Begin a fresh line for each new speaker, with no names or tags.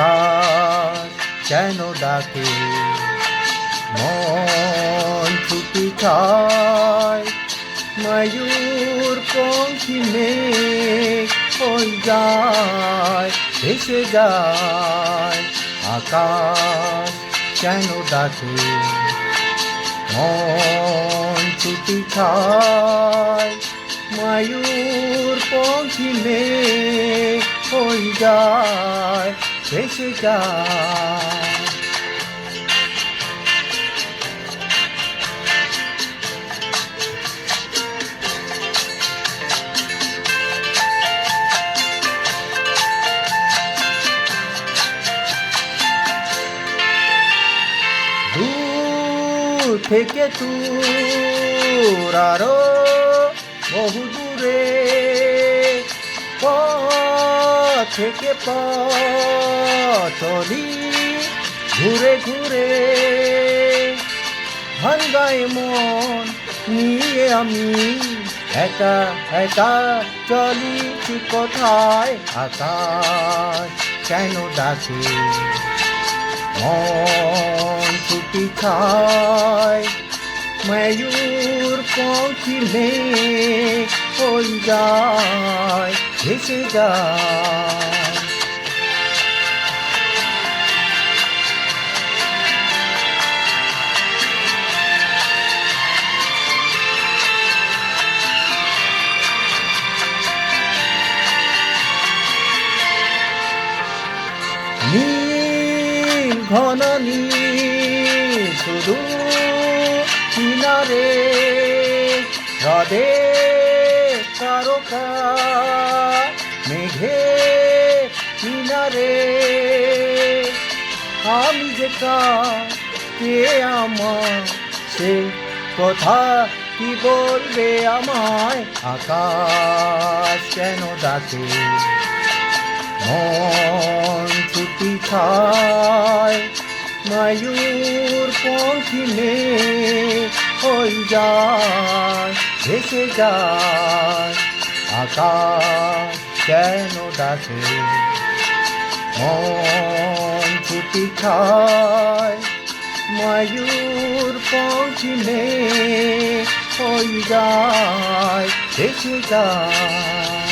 আকাশ কেন ডাকে মন ছুটি চায় ময়ূর পঙ্খী মেঘ হয়ে যায় ভেসে যায় আকাশ কেন ডাকে মন ছুটি চায় ময়ূর পঙ্খী মেঘ হয়ে যায় ভেসে যায় দূর থেকে দূর আরো বহু দূরে পথ থেকে চলি ঘুরে ঘুরে ভাঙ্গায় মন নিয়ে আমি একা একা চলিছি কোথায় আকাশ কেন ডাকে মন ছুটি খায় ময়ূর পঙ্খী মেঘ হয়ে যায় ভেসে যায় নীল ঘন নীল শুধু কিনারে হ্রদে তারকা মেঘে কিনারে আমি যে কে আমার সে কথা কি বলবে আমায় আকাশ কেন ডাকে মন ছুটি খায় ময়ূর পঙ্খী মেঘ হয়ে যায় ভেসে যায় আকাশ কেন ডাকে মন ছুটি খায় ময়ূর পঙ্খী মেঘ হয়ে যায় ভেসে যায়